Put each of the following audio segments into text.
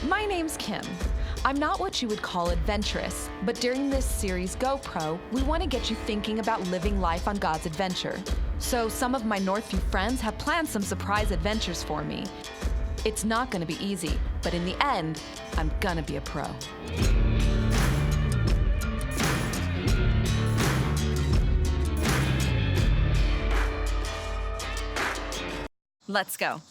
My name's Kim. I'm not what you would call adventurous, but during this series Go Pro, we want to get you thinking about living life on God's adventure. So some of my Northview friends have planned some surprise adventures for me. It's not going to be easy, but in the end, I'm gonna be a pro. Let's go.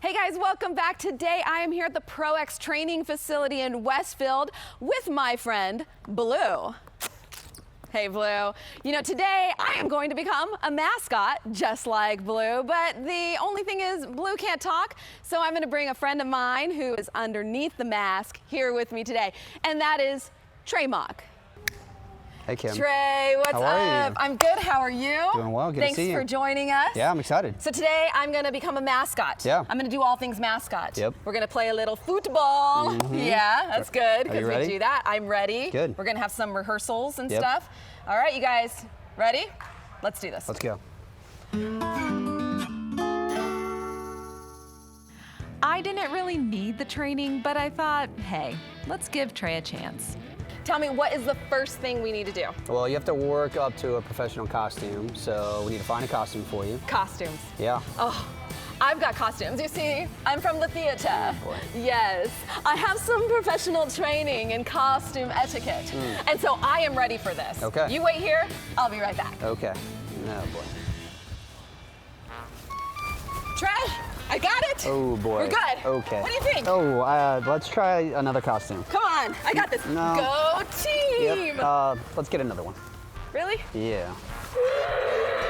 Hey guys, welcome back. Today I am here at the ProX training facility in Westfield with my friend Blue. Hey Blue. You know, today I am going to become a mascot just like Blue, but the only thing is Blue can't talk, so I'm going to bring a friend of mine who is underneath the mask here with me today, and that is Trey Mock. Hey Kim. Trey, what's How are up? you? I'm good. How are you? Doing well. Good to see you. Thanks for joining us. Yeah, I'm excited. So today I'm going to become a mascot. Yeah. I'm going to do all things mascot. Yep. We're going to play a little football. Mm-hmm. Yeah, that's good Are you because we ready? do that. I'm ready. Good. We're going to have some rehearsals and Yep. stuff. All right, you guys, ready? Let's do this. Let's go. I didn't really need the training, but I thought, hey, let's give Trey a chance. Tell me, what is the first thing we need to do? Well, you have to work up to a professional costume, so we need to find a costume for you. Costumes. Yeah. Oh, I've got costumes. You see, I'm from the theater. Oh, boy. Yes, I have some professional training in costume etiquette. And so I am ready for this. Okay. You wait here, I'll be right back. Okay. Oh boy. Trey, I got it. Oh boy. We're good. Okay. What do you think? Oh, let's try another costume. Come on, I got this. No. Go team. Yep. Let's get another one. Really? Yeah.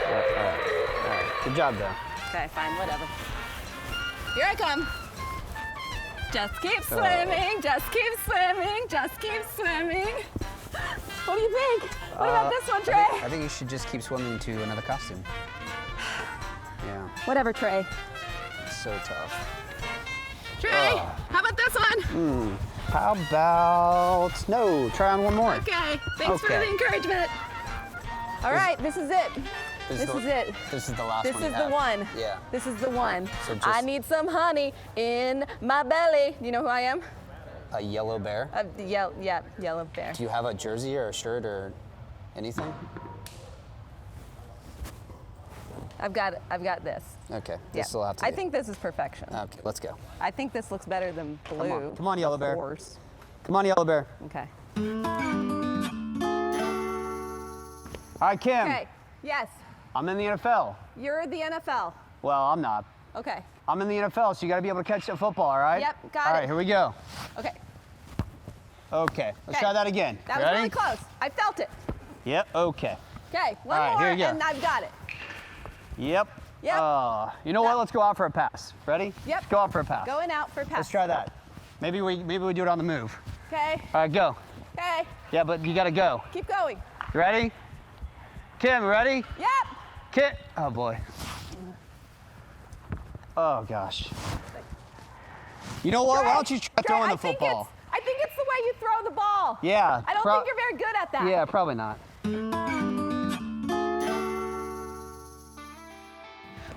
All right. Good job, though. Okay, fine, whatever. Here I come. Just keep swimming, just keep swimming, just keep swimming. What do you think? What about this one, Trey? I think you should just keep swimming to another costume. Yeah. Whatever, Trey. It's so tough. Trey, how about this one? How about no? Try on one more. Okay, thanks for Okay. the encouragement. All right, this is it. This This is it. This is the last This one. is you the have. one. Yeah. This is the one. So I just- need some honey in my belly. You know who I am? A yellow bear. Yellow bear. Do you have a jersey or a shirt or anything? I've got this. Okay. Yeah. This will have to. I be- think this is perfection. Okay. Let's go. I think this looks better than blue. Come on, yellow bear. Of course. Come on, yellow bear. Okay. All right, Kim. Okay. Yes. I'm in the NFL. You're the NFL. Well, I'm not. Okay. I'm in the NFL, so you got to be able to catch the football. All right. Yep, got All it. right. Here we go. Okay. Okay. Let's Okay. try that again. That was Ready? really close. I felt it. Yep. Okay. Okay. One All right, more, here you go. and I've got it. Yep. Yep. You know what? Let's go out for a pass. Ready? Yep. Let's go out for a pass. Going out for a pass. Let's try that. Maybe we do it on the move. Okay. All right, go. Okay. Yeah, but you gotta go. Keep going. You ready? Kim, ready? Yep. Kim. Oh boy. Oh gosh. You know what? Why don't you try throwing the football? I think it's the way you throw the ball. Yeah. I don't think you're very good at that. Yeah, probably not.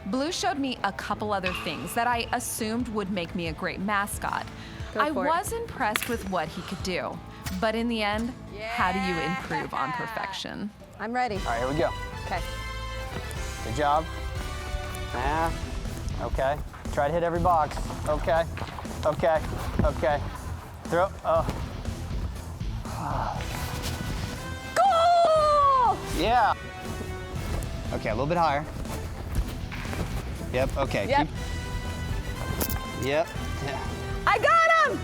Blue showed me a couple other things that I assumed would make me a great mascot. I was impressed with what he could do, but in the end, how do you improve on perfection? I'm ready. All right, here we go. Okay. Good job. Yeah. Okay. Try to hit every box. Okay. Okay. Okay. Throw. Oh. Goal! Yeah. Okay, a little bit higher. Yep. Okay. Yep. Yep. Yeah. I got him!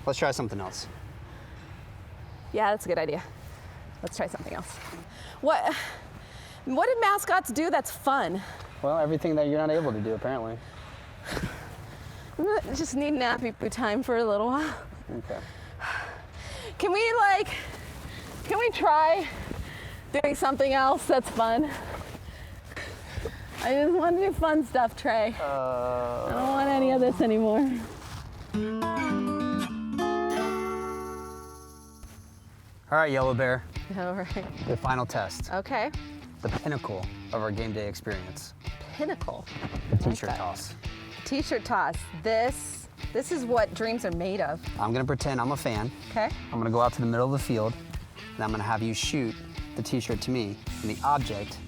Let's try something else. Yeah, that's a good idea. Let's try something else. What did mascots do that's fun? Well, everything that you're not able to do, apparently. I just need nappy poo time for a little while. Okay. Can we try doing something else that's fun? I just want to do fun stuff, Trey. I don't want any of this anymore. All right, Yellow Bear, All right. the final test. Okay. The pinnacle of our game day experience. Pinnacle. The t-shirt toss. T-shirt toss. This is what dreams are made of. I'm gonna pretend I'm a fan. Okay. I'm gonna go out to the middle of the field, and I'm gonna have you shoot the t-shirt to me, and the object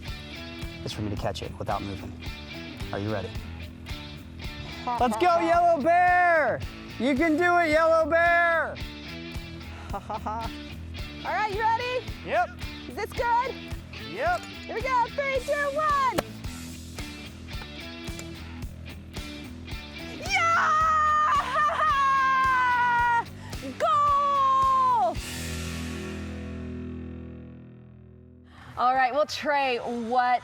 is for me to catch it without moving. Are you ready? Let's go, Yellow Bear! You can do it, Yellow Bear! All right, you ready? Yep, Is this good? yep. Here we go. 3, 2, 1. Yeah! Goal! All right, well, Trey, what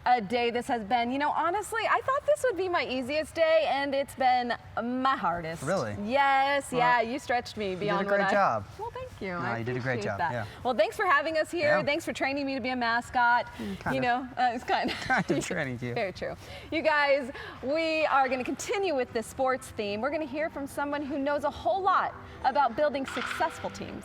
a day this has been. You know, honestly, I thought this would be my easiest day, and it's been my hardest. Really? Yes, Well, yeah, you stretched me beyond great what job. Well, thank you. No, I you did a great appreciate job, that. yeah. Well, thanks for having us here. Yeah. Thanks for training me to be a mascot. Kind you of. know, it's kind of training you. Very true. You guys, we are going to continue with this sports theme. We're going to hear from someone who knows a whole lot about building successful teams.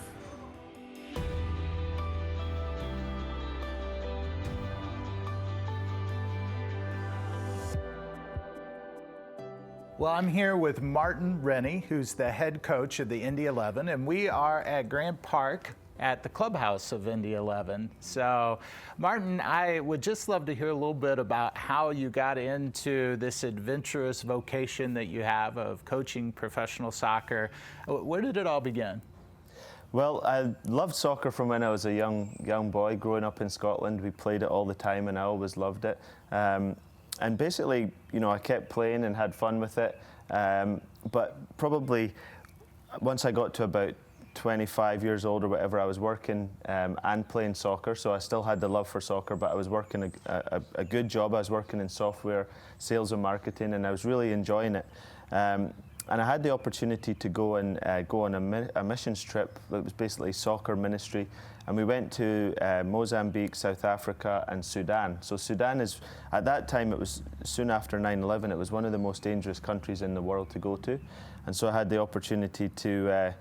Well, I'm here with Rennie, who's the head coach of the Indy 11, and we are at Grant Park at the clubhouse of Indy 11. So, Martin, I would just love to hear a little bit about how you got into this adventurous vocation that you have of coaching professional soccer. Where did it all begin? Well, I loved soccer from when I was a young boy. Growing up in Scotland, we played it all the time, and I always loved it. And basically, you know, I kept playing and had fun with it. But probably once I got to about 25 years old or whatever, I was working and playing soccer. So I still had the love for soccer, but I was working a good job. I was working in software, sales and marketing, and I was really enjoying it. And I had the opportunity to go on a missions trip that was basically soccer ministry. And we went to Mozambique, South Africa, and Sudan. So Sudan is, at that time, it was soon after 9/11, it was one of the most dangerous countries in the world to go to. And so I had the opportunity to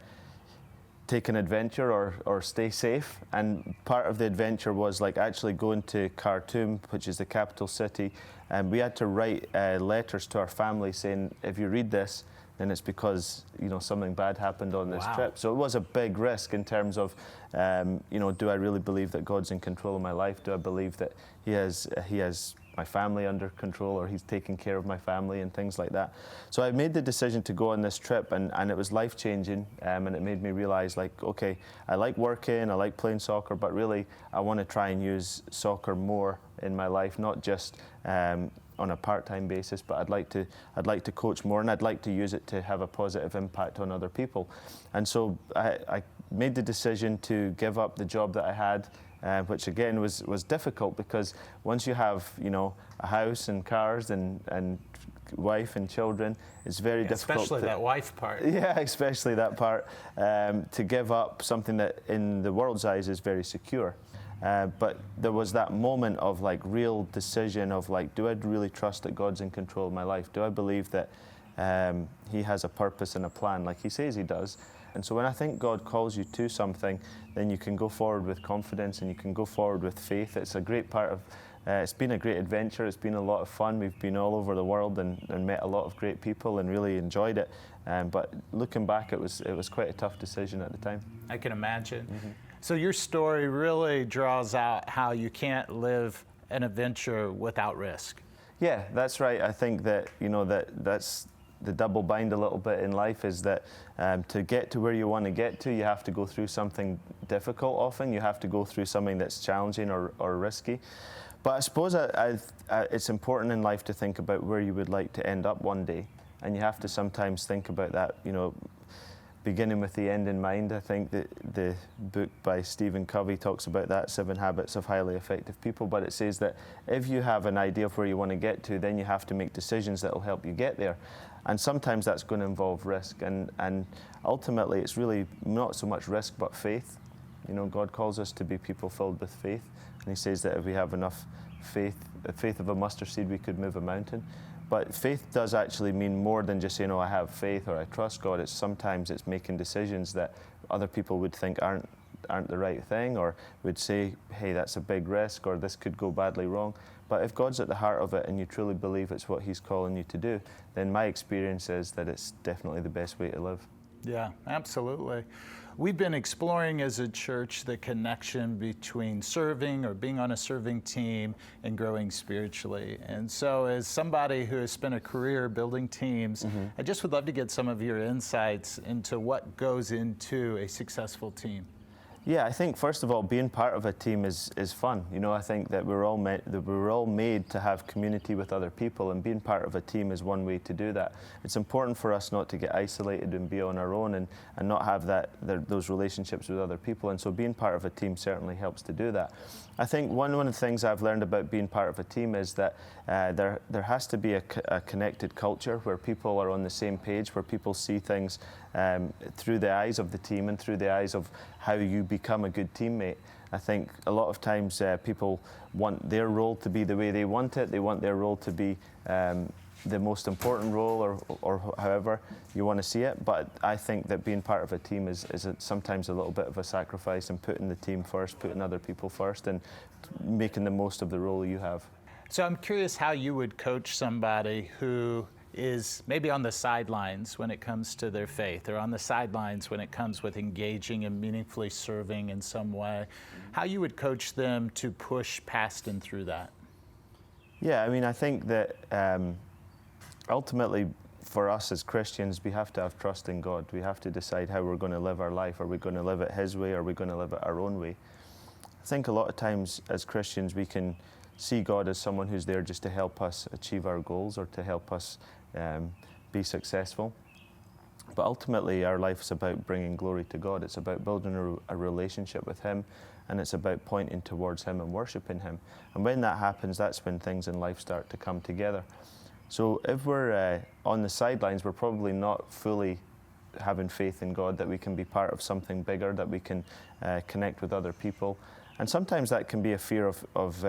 take an adventure or stay safe. And part of the adventure was like actually going to Khartoum, which is the capital city. And we had to write letters to our family saying, if you read this, then it's because, you know, something bad happened on this trip. So it was a big risk in terms of, you know, do I really believe that God's in control of my life? Do I believe that He has my family under control, or He's taking care of my family and things like that? So I made the decision to go on this trip, and it was life-changing, and it made me realize, like, okay, I like working, I like playing soccer, but really I want to try and use soccer more in my life, not just on a part-time basis, but I'd like to coach more, and I'd like to use it to have a positive impact on other people. And so I made the decision to give up the job that I had, which again was difficult, because once you have, you know, a house and cars and wife and children, it's very difficult. Especially that wife part. Yeah, especially that part, to give up something that in the world's eyes is very secure. But there was that moment of like real decision of like, do I really trust that God's in control of my life? Do I believe that He has a purpose and a plan like He says He does? And so when I think God calls you to something, then you can go forward with confidence and you can go forward with faith. It's a great part of, it's been a great adventure. It's been a lot of fun. We've been all over the world and met a lot of great people and really enjoyed it. But looking back, it was quite a tough decision at the time. I can imagine. Mm-hmm. So your story really draws out how you can't live an adventure without risk. Yeah, that's right. I think that, you know, that's the double bind a little bit in life, is that to get to where you want to get to, you have to go through something difficult often. You have to go through something that's challenging or risky. But I suppose it's important in life to think about where you would like to end up one day. And you have to sometimes think about that, you know, beginning with the end in mind. I think that the book by Stephen Covey talks about that, 7 Habits of Highly Effective People, but it says that if you have an idea of where you want to get to, then you have to make decisions that will help you get there. And sometimes that's going to involve risk, and ultimately it's really not so much risk but faith. You know, God calls us to be people filled with faith, and He says that if we have enough faith of a mustard seed, we could move a mountain. But faith does actually mean more than just saying, oh, I have faith or I trust God. Sometimes it's making decisions that other people would think aren't the right thing, or would say, hey, that's a big risk, or this could go badly wrong. But if God's at the heart of it and you truly believe it's what He's calling you to do, then my experience is that it's definitely the best way to live. Yeah, absolutely. We've been exploring as a church the connection between serving or being on a serving team and growing spiritually. And so as somebody who has spent a career building teams, I just would love to get some of your insights into what goes into a successful team. Yeah, I think first of all, being part of a team is fun. You know, I think that we're all made to have community with other people, and being part of a team is one way to do that. It's important for us not to get isolated and be on our own and not have those relationships with other people. And so being part of a team certainly helps to do that. I think one of the things I've learned about being part of a team is that there has to be a connected culture where people are on the same page, where people see things through the eyes of the team and through the eyes of how you become a good teammate. I think a lot of times people want their role to be the way they want it. They want their role to be the most important role, or however you want to see it. But I think that being part of a team is sometimes a little bit of a sacrifice, and putting the team first, putting other people first, and making the most of the role you have. So I'm curious how you would coach somebody who is maybe on the sidelines when it comes to their faith, or on the sidelines when it comes with engaging and meaningfully serving in some way, how you would coach them to push past and through that. Yeah, I mean, I think that ultimately for us as Christians, we have to have trust in God. We have to decide how we're going to live our life. Are we going to live it His way, or are we going to live it our own way? I think a lot of times as Christians we can see God as someone who's there just to help us achieve our goals, or to help us be successful. But ultimately our life is about bringing glory to God. It's about building a relationship with Him, and it's about pointing towards Him and worshiping Him. And when that happens, that's when things in life start to come together. So if we're on the sidelines, we're probably not fully having faith in God that we can be part of something bigger, that we can connect with other people. And sometimes that can be a fear of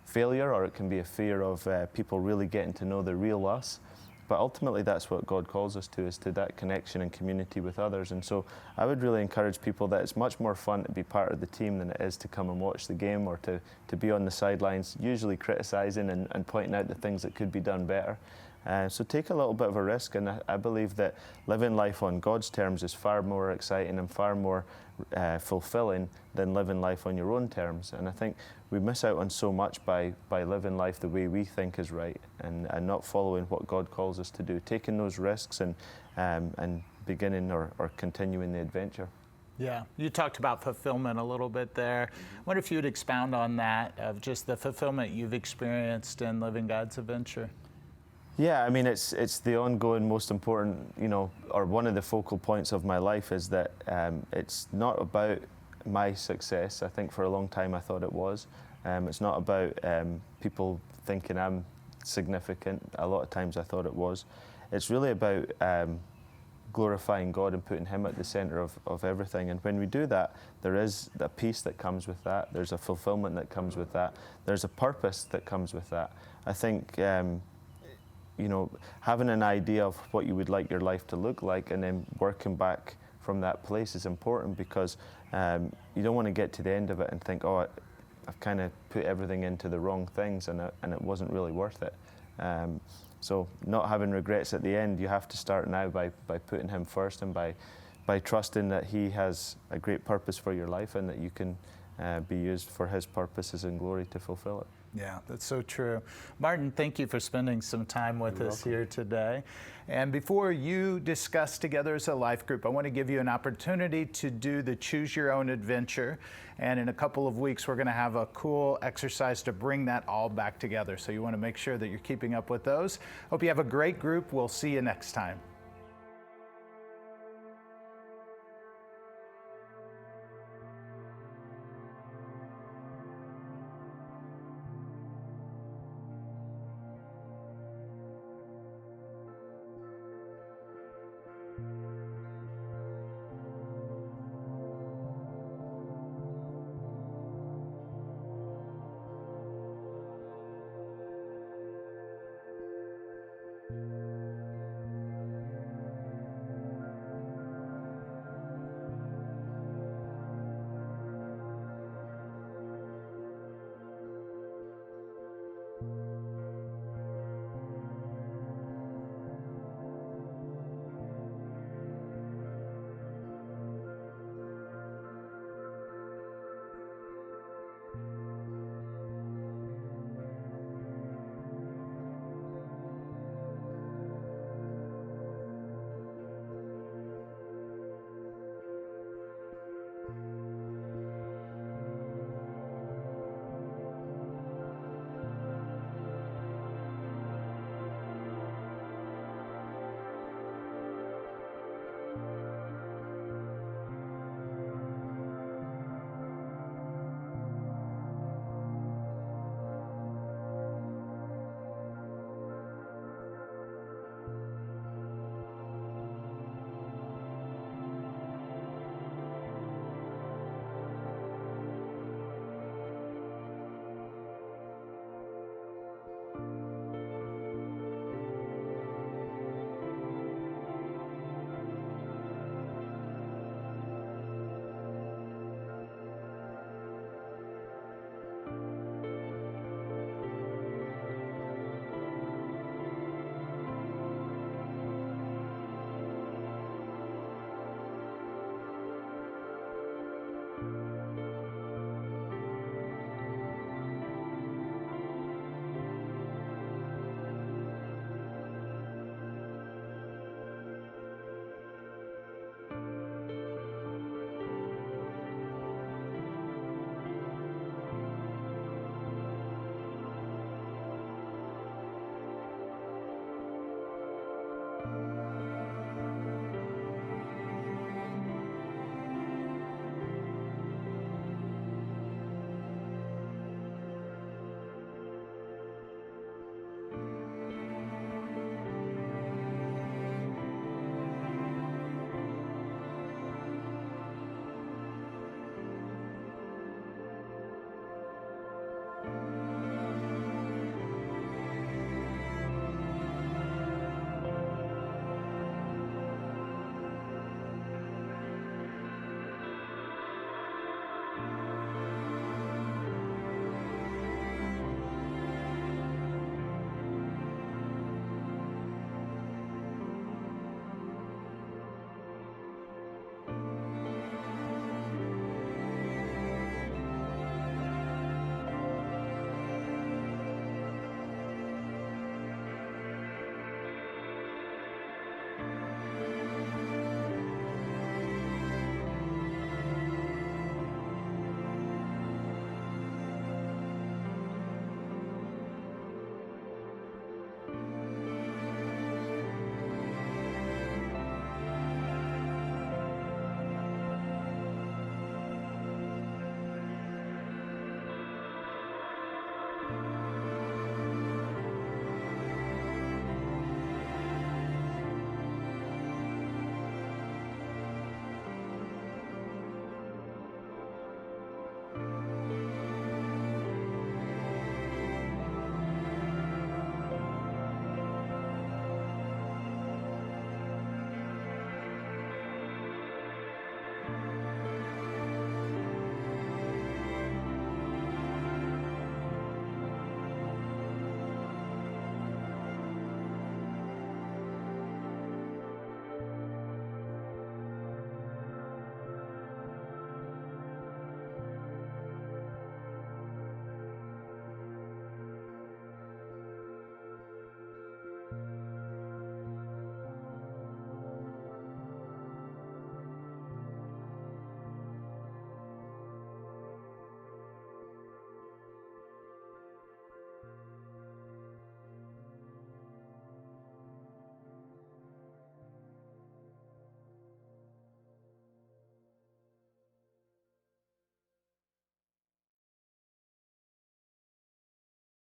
failure, or it can be a fear of people really getting to know the real us. But ultimately that's what God calls us to, is to that connection and community with others. And so I would really encourage people that it's much more fun to be part of the team than it is to come and watch the game, or to be on the sidelines, usually criticising and pointing out the things that could be done better. So take a little bit of a risk, and I believe that living life on God's terms is far more exciting and far more fulfilling than living life on your own terms. And I think we miss out on so much by living life the way we think is right, and not following what God calls us to do, taking those risks and beginning or continuing the adventure. Yeah, you talked about fulfillment a little bit there. I wonder if you would expound on that, of just the fulfillment you've experienced in living God's adventure. Yeah, I mean, it's the ongoing most important, or one of the focal points of my life is that it's not about my success. I think for a long time I thought it was. It's not about people thinking I'm significant. A lot of times I thought it was. It's really about glorifying God and putting Him at the center of everything. And when we do that, there is a peace that comes with that. There's a fulfillment that comes with that. There's a purpose that comes with that. I think having an idea of what you would like your life to look like, and then working back from that place is important, because you don't want to get to the end of it and think, oh, I've kind of put everything into the wrong things, and it wasn't really worth it. So not having regrets at the end, you have to start now by putting Him first, and by trusting that He has a great purpose for your life, and that you can be used for His purposes and glory to fulfill it. Yeah, that's so true. Martin, thank you for spending some time with us here today. And before you discuss together as a life group, I want to give you an opportunity to do the Choose Your Own Adventure. And in a couple of weeks, we're going to have a cool exercise to bring that all back together. So you want to make sure that you're keeping up with those. Hope you have a great group. We'll see you next time.